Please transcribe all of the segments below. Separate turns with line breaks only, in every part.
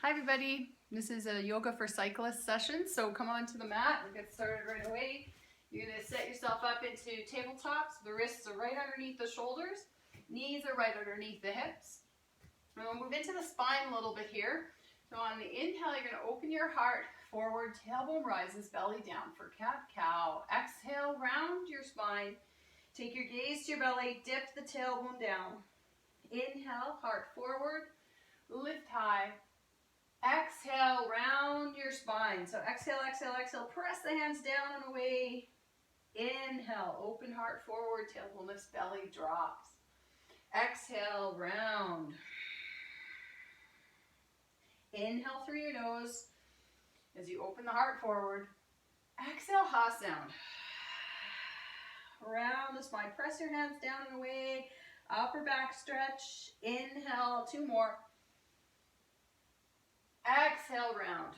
Hi everybody, this is a yoga for cyclists session, so come on to the mat and get started right away. You're going to set yourself up into tabletops. The wrists are right underneath the shoulders, knees are right underneath the hips. And we'll move into the spine a little bit here. So on the inhale, you're going to open your heart forward, tailbone rises, belly down for cat-cow. Exhale, round your spine. Take your gaze to your belly, dip the tailbone down. Inhale, heart forward, lift high. Exhale, round your spine. So exhale, exhale, exhale. Press the hands down and away. Inhale, open heart forward, tailbone lifts, belly drops. Exhale, round. Inhale through your nose as you open the heart forward. Exhale, ha sound. Round the spine. Press your hands down and away. Upper back stretch. Inhale, two more. Exhale, round.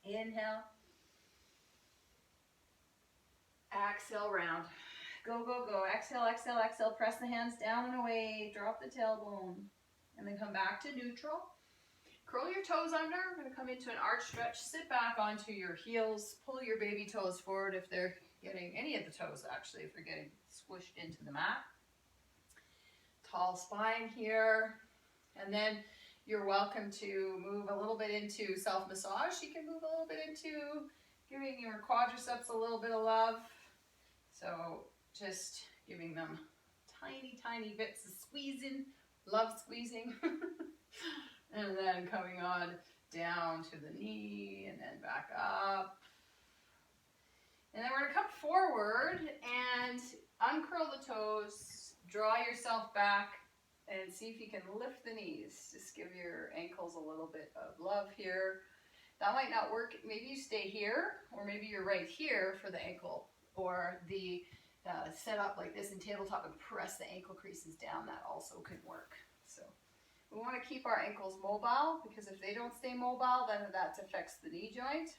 Inhale. Exhale, round. Go, go, go. Exhale, exhale, exhale. Press the hands down and away. Drop the tailbone. And then come back to neutral. Curl your toes under. We're going to come into an arch stretch. Sit back onto your heels. Pull your baby toes forward if they're getting, any of the toes actually, if they're getting squished into the mat. Tall spine here. And then you're welcome to move a little bit into self-massage. You can move a little bit into giving your quadriceps a little bit of love. So just giving them tiny, tiny bits of squeezing. Love squeezing. And then coming on down to the knee and then back up. And then we're going to come forward and uncurl the toes. Draw yourself back. And see if you can lift the knees. Just give your ankles a little bit of love here. That might not work. Maybe you stay here, or maybe you're right here for the ankle, or the set up like this in tabletop and press the ankle creases down. That also can work. So we want to keep our ankles mobile, because if they don't stay mobile, then that affects the knee joint.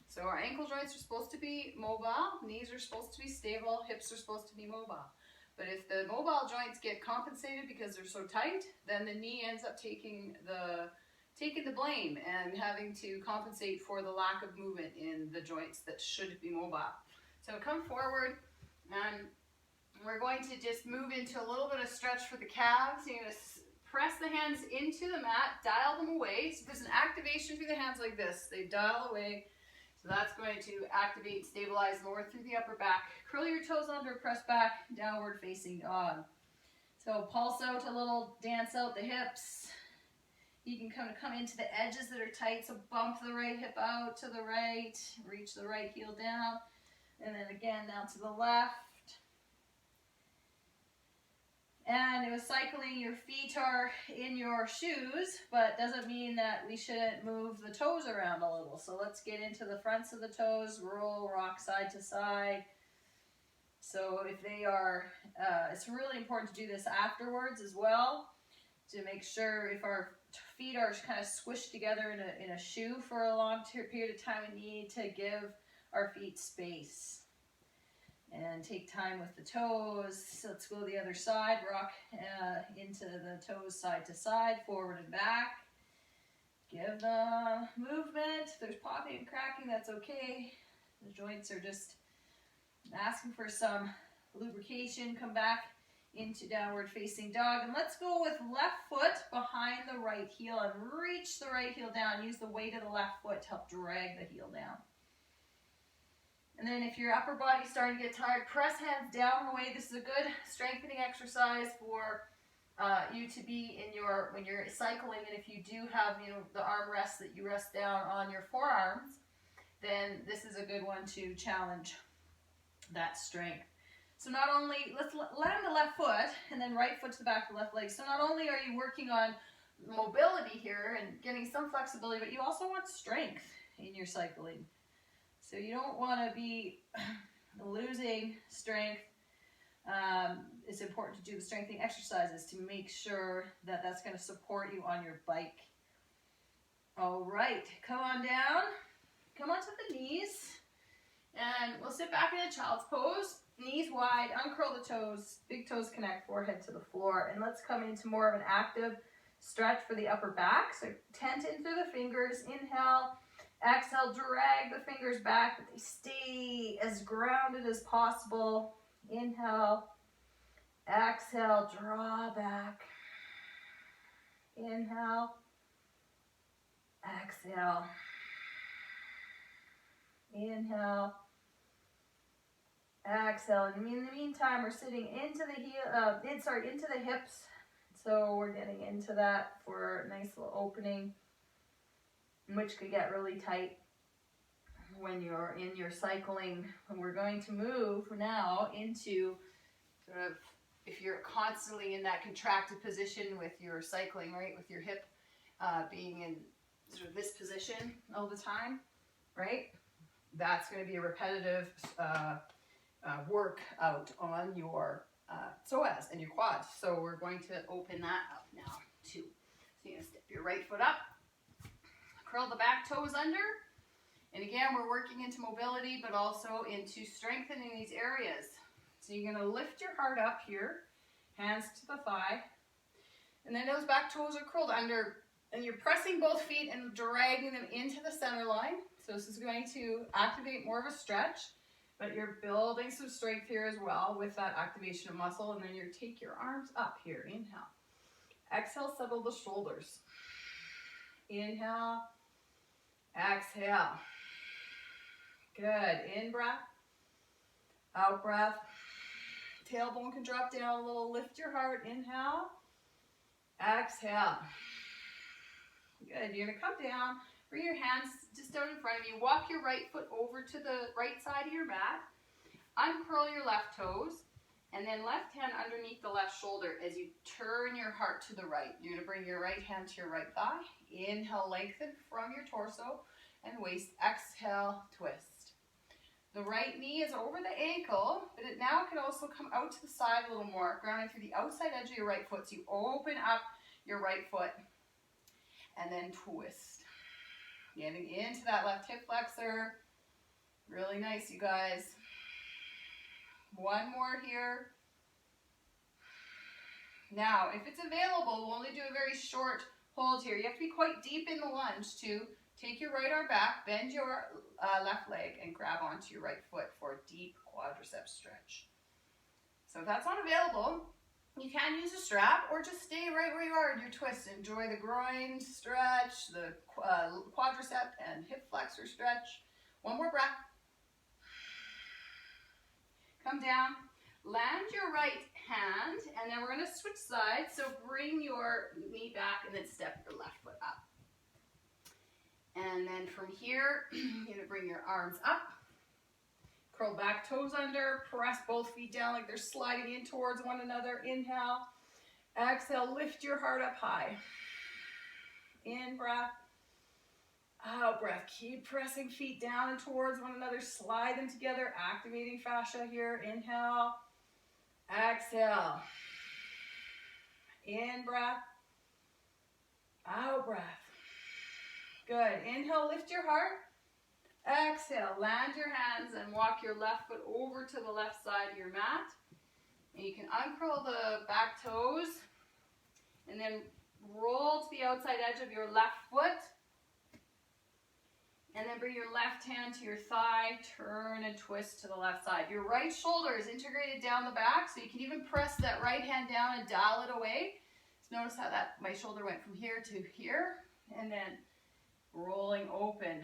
So our ankle joints are supposed to be mobile, knees are supposed to be stable, hips are supposed to be mobile. But if the mobile joints get compensated because they're so tight, then the knee ends up taking the blame and having to compensate for the lack of movement in the joints that should be mobile. So come forward, and we're going to just move into a little bit of stretch for the calves. You're going to press the hands into the mat, dial them away. So there's an activation through the hands like this. They dial away. So that's going to activate, stabilize more through the upper back. Curl your toes under, press back, downward facing dog. So pulse out a little, dance out the hips. You can come into the edges that are tight, so bump the right hip out to the right, reach the right heel down, and then again down to the left. And it was cycling, your feet are in your shoes, but doesn't mean that we shouldn't move the toes around a little. So let's get into the fronts of the toes, roll, rock side to side. So if they are, it's really important to do this afterwards as well, to make sure if our feet are kind of squished together in a shoe for a long period of time, we need to give our feet space. And take time with the toes. So let's go the other side. Rock into the toes side to side, forward and back. Give the movement. If there's popping and cracking, that's okay. The joints are just asking for some lubrication. Come back into downward facing dog. And let's go with left foot behind the right heel and reach the right heel down. Use the weight of the left foot to help drag the heel down. And then if your upper body's starting to get tired, press hands down and away. This is a good strengthening exercise for you to be in when you're cycling. And if you do have, the arm rests that you rest down on your forearms, then this is a good one to challenge that strength. So not only, let's land the left foot and then right foot to the back of the left leg. So not only are you working on mobility here and getting some flexibility, but you also want strength in your cycling. So you don't want to be losing strength. It's important to do the strengthening exercises to make sure that that's going to support you on your bike. All right, come on down. Come onto the knees. And we'll sit back in a child's pose. Knees wide, uncurl the toes, big toes connect, forehead to the floor. And let's come into more of an active stretch for the upper back. So tent in through the fingers, inhale, exhale, drag the fingers back, but they stay as grounded as possible. Inhale, exhale, draw back. Inhale, exhale. Inhale, exhale. And in the meantime, we're sitting into the hips. So we're getting into that for a nice little opening, which could get really tight when you're in your cycling. And we're going to move now into sort of, if you're constantly in that contracted position with your cycling, right, with your hip being in sort of this position all the time, right? That's going to be a repetitive workout on your psoas and your quads. So we're going to open that up now too. So you're going to step your right foot up, curl the back toes under, and again we're working into mobility but also into strengthening these areas. So you're going to lift your heart up here, hands to the thigh, and then those back toes are curled under, and you're pressing both feet and dragging them into the center line. So this is going to activate more of a stretch, but you're building some strength here as well with that activation of muscle. And then you take your arms up here. Inhale. Exhale, settle the shoulders. Inhale. Exhale. Good. In breath. Out breath. Tailbone can drop down a little. Lift your heart. Inhale. Exhale. Good. You're going to come down. Bring your hands just down in front of you. Walk your right foot over to the right side of your mat. Uncurl your left toes. And then left hand underneath the left shoulder as you turn your heart to the right. You're going to bring your right hand to your right thigh. Inhale, lengthen from your torso and waist. Exhale, twist. The right knee is over the ankle, but it now can also come out to the side a little more, grounding through the outside edge of your right foot. So you open up your right foot and then twist. Getting into that left hip flexor. Really nice, you guys. One more here. Now, if it's available, we'll only do a very short hold here. You have to be quite deep in the lunge to take your right arm back, bend your left leg, and grab onto your right foot for a deep quadriceps stretch. So if that's not available, you can use a strap or just stay right where you are in your twist. Enjoy the groin stretch, the quadricep and hip flexor stretch. One more breath. Come down, land your right hand, and then we're going to switch sides. So bring your knee back and then step your left foot up. And then from here, you're going to bring your arms up. Curl back toes under, press both feet down like they're sliding in towards one another. Inhale, exhale, lift your heart up high. In breath, out breath. Keep pressing feet down and towards one another. Slide them together, activating fascia here. Inhale, exhale. In breath, out breath. Good. Inhale, lift your heart. Exhale, land your hands and walk your left foot over to the left side of your mat. And you can uncurl the back toes and then roll to the outside edge of your left foot. And then bring your left hand to your thigh, turn and twist to the left side. Your right shoulder is integrated down the back, so you can even press that right hand down and dial it away. So notice how my shoulder went from here to here, and then rolling open.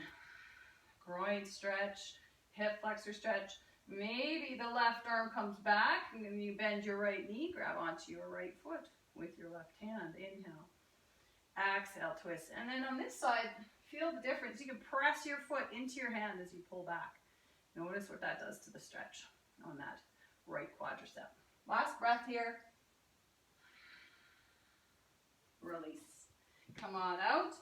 Groin stretch, hip flexor stretch. Maybe the left arm comes back, and then you bend your right knee, grab onto your right foot with your left hand. Inhale. Exhale, twist. And then on this side, feel the difference. You can press your foot into your hand as you pull back. Notice what that does to the stretch on that right quadricep. Last breath here. Release. Come on out.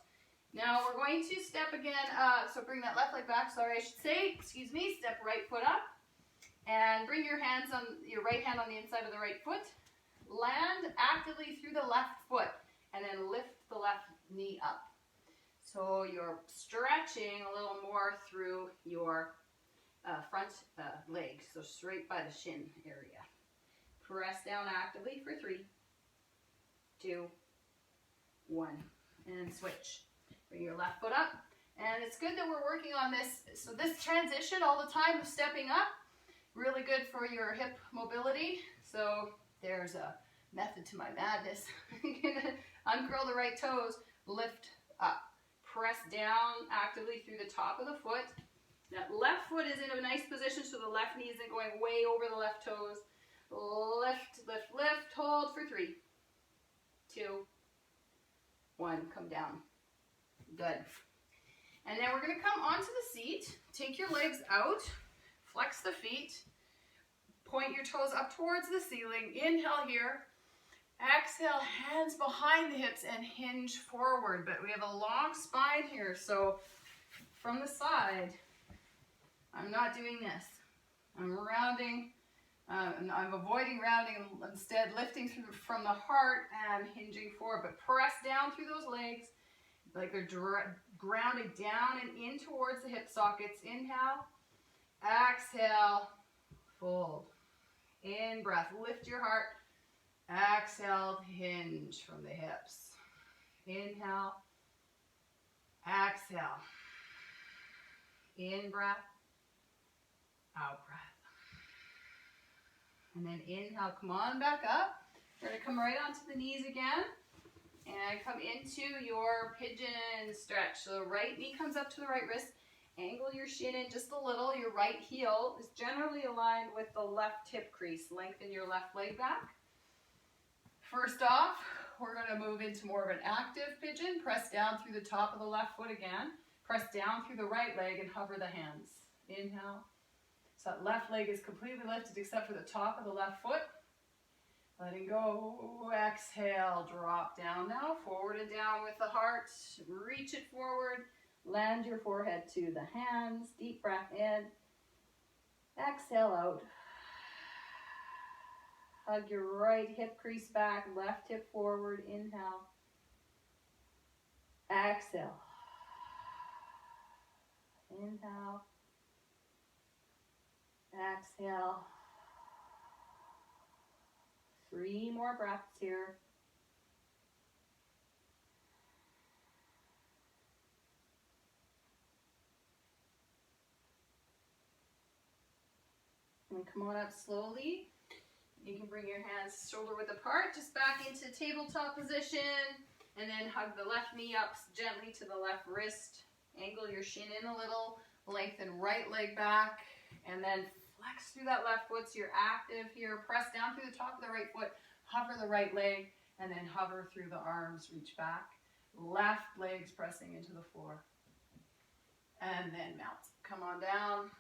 Now we're going to step again, so bring that left leg back, sorry I should say, excuse me, step right foot up, and bring your right hand on the inside of the right foot, land actively through the left foot, and then lift the left knee up. So you're stretching a little more through your front leg, so straight by the shin area. Press down actively for 3, 2, 1, and switch. Bring your left foot up. And it's good that we're working on this. So this transition all the time of stepping up, really good for your hip mobility. So there's a method to my madness. You're gonna uncurl the right toes, lift up. Press down actively through the top of the foot. That left foot is in a nice position so the left knee isn't going way over the left toes. Lift, lift, lift, hold for 3, 2, 1, come down. Good. And then we're going to come onto the seat. Take your legs out, flex the feet, point your toes up towards the ceiling. Inhale here. Exhale, hands behind the hips and hinge forward. But we have a long spine here, so from the side, I'm not doing this. I'm rounding, I'm avoiding rounding, instead lifting through from the heart and hinging forward. But press down through those legs like they're grounding down and in towards the hip sockets. Inhale, exhale, fold. In breath, lift your heart. Exhale, hinge from the hips. Inhale, exhale. In breath, out breath. And then inhale, come on back up. We're going to come right onto the knees again. And come into your pigeon stretch. So the right knee comes up to the right wrist. Angle your shin in just a little. Your right heel is generally aligned with the left hip crease. Lengthen your left leg back. First off, we're going to move into more of an active pigeon. Press down through the top of the left foot again. Press down through the right leg and hover the hands. Inhale. So that left leg is completely lifted except for the top of the left foot. Letting go. Exhale. Drop down now. Forward and down with the heart. Reach it forward. Land your forehead to the hands. Deep breath in. Exhale out. Hug your right hip crease back. Left hip forward. Inhale. Exhale. Inhale. Exhale. 3 more breaths here. And come on up slowly. You can bring your hands shoulder width apart, just back into tabletop position, and then hug the left knee up gently to the left wrist. Angle your shin in a little, lengthen right leg back, and then flex through that left foot so you're active here. Press down through the top of the right foot, hover the right leg, and then hover through the arms, reach back. Left leg's pressing into the floor. And then mount. Come on down.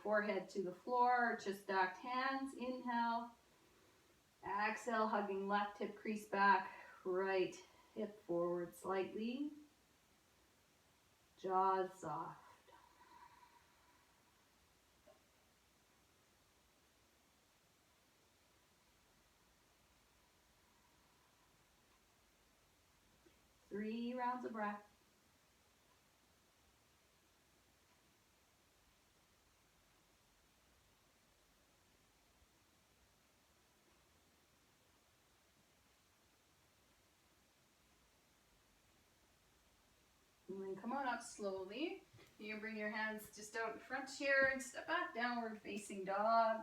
Forehead to the floor, just stacked hands. Inhale. Exhale, hugging left hip crease back, right hip forward slightly. Jaws soft. Three rounds of breath. And then come on up slowly. You can bring your hands just out in front here and step back, downward facing dog.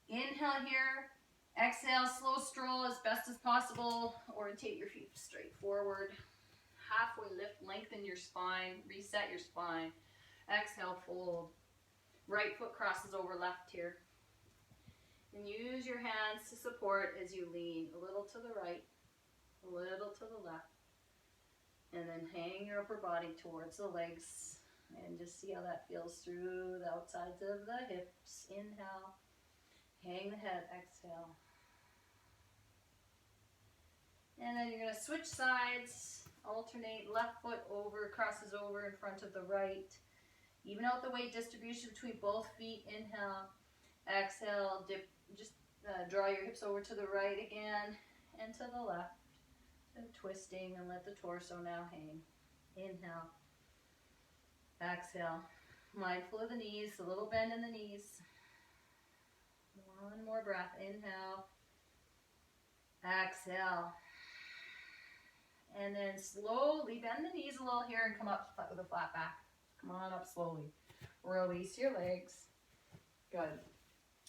Inhale here. Exhale, slow stroll as best as possible. Orientate your feet straight forward. Halfway lift, lengthen your spine, reset your spine. Exhale, fold. Right foot crosses over left here. And use your hands to support as you lean a little to the right, a little to the left. And then hang your upper body towards the legs and just see how that feels through the outsides of the hips. Inhale, hang the head, exhale. And then you're going to switch sides, alternate, left foot over, crosses over in front of the right. Even out the weight distribution between both feet. Inhale, exhale, dip, just draw your hips over to the right again and to the left. So twisting and let the torso now hang. Inhale, exhale, Mindful of the knees, a little bend in the knees. One more breath. Inhale. Exhale. And then slowly bend the knees a little here and come up with a flat back. Come on up slowly. Release your legs. Good.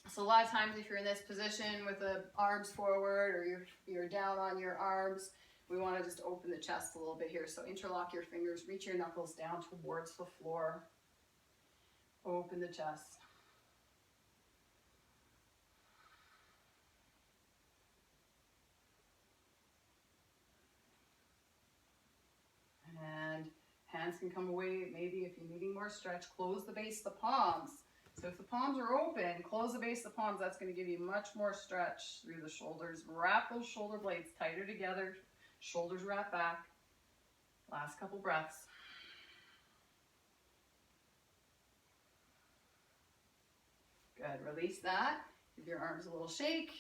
So a lot of times if you're in this position with the arms forward or you're down on your arms, we want to just open the chest a little bit here. So interlock your fingers, reach your knuckles down towards the floor. Open the chest. And hands can come away, maybe if you're needing more stretch, close the base of the palms. So if the palms are open, close the base of the palms. That's going to give you much more stretch through the shoulders. Wrap those shoulder blades tighter together. Shoulders wrap back. Last couple breaths. Good. Release that. Give your arms a little shake.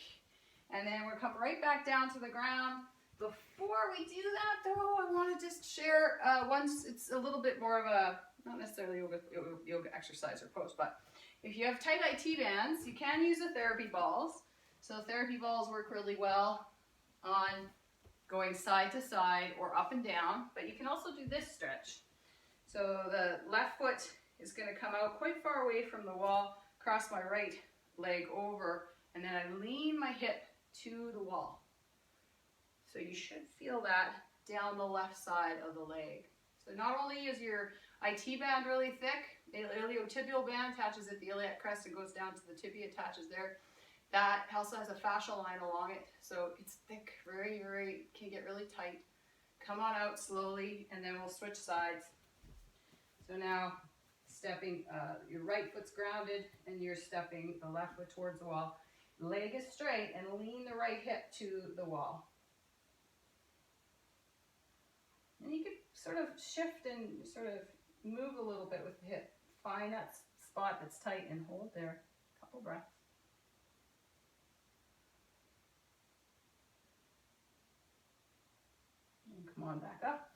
And then we'll come right back down to the ground. Before we do that, though, I want to just share once it's a little bit more of a, not necessarily yoga exercise or pose, but if you have tight IT bands, you can use the therapy balls. So therapy balls work really well on going side to side or up and down, but you can also do this stretch. So the left foot is going to come out quite far away from the wall, cross my right leg over, and then I lean my hip to the wall. So you should feel that down the left side of the leg. So not only is your IT band really thick, the iliotibial band attaches at the iliac crest and goes down to the tibia, attaches there. That also has a fascial line along it, so it's thick, very, very, can get really tight. Come on out slowly, and then we'll switch sides. So now, stepping, your right foot's grounded, and you're stepping the left foot towards the wall. Leg is straight, and lean the right hip to the wall. And you can sort of shift and sort of move a little bit with the hip. Find that spot that's tight and hold there. A couple breaths. And come on back up.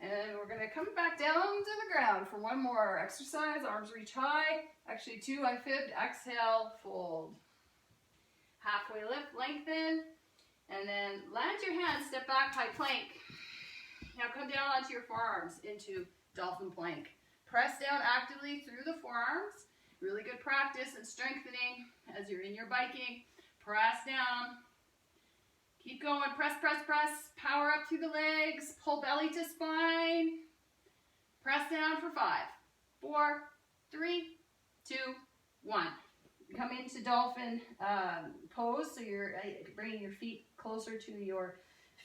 And we're going to come back down to the ground for one more exercise. Arms reach high. Actually, two, I fibbed. Exhale, fold. Halfway lift, lengthen. And then land your hands, step back, high plank. Now come down onto your forearms into dolphin plank. Press down actively through the forearms. Really good practice and strengthening as you're in your biking. Press down. Keep going. Press, press, press. Power up through the legs. Pull belly to spine. Press down for 5, 4, 3, 2, 1. Come into dolphin pose. So you're bringing your feet closer to your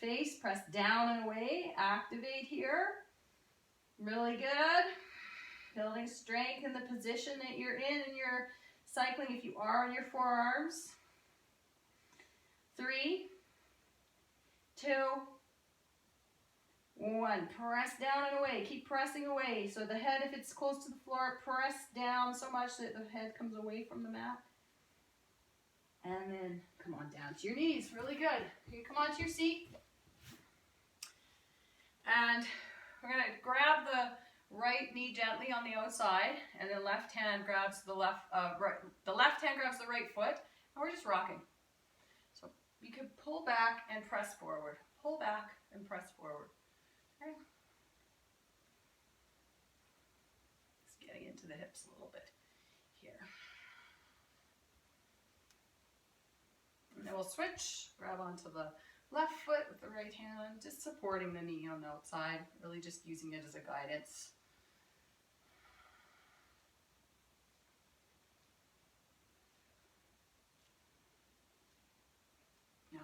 face. Press down and away. Activate here. Really good. Building strength in the position that you're in your cycling if you are on your forearms. 3, 2, 1. Press down and away. Keep pressing away. So the head, if it's close to the floor, press down so much that the head comes away from the mat. And then come on down to your knees. Really good. You come onto your seat. And we're going to grab the right knee gently on the outside, and the left hand grabs the left hand grabs the right foot, and we're just rocking. So you could pull back and press forward. Pull back and press forward. Okay. Just getting into the hips a little bit here. And then we'll switch, grab onto the left foot with the right hand, just supporting the knee on the outside, really just using it as a guidance.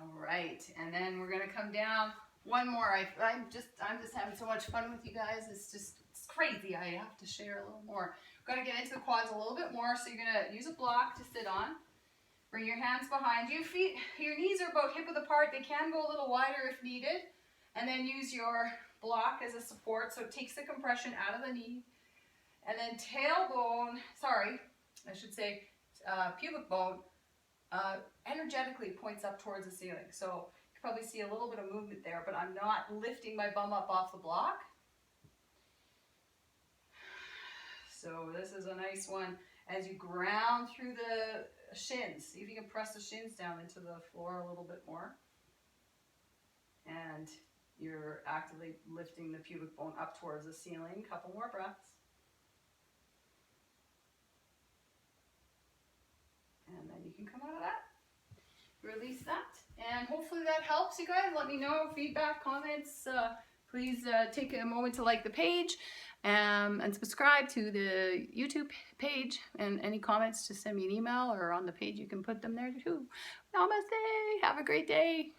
All right, and then we're going to come down one more. I'm just having so much fun with you guys. It's crazy. I have to share a little more. We're going to get into the quads a little bit more. So you're going to use a block to sit on. Bring your hands behind you. Feet, your knees are about hip width apart. They can go a little wider if needed. And then use your block as a support. So it takes the compression out of the knee. And then pubic bone energetically points up towards the ceiling. So you can probably see a little bit of movement there, but I'm not lifting my bum up off the block. So this is a nice one as you ground through the shins. See if you can press the shins down into the floor a little bit more. And you're actively lifting the pubic bone up towards the ceiling. Couple more breaths. And then you can come out of that. Release that. And hopefully that helps you guys. Let me know, feedback, comments. Please take a moment to like the page and subscribe to the YouTube page. And any comments, just send me an email, or on the page you can put them there too. Namaste. Have a great day.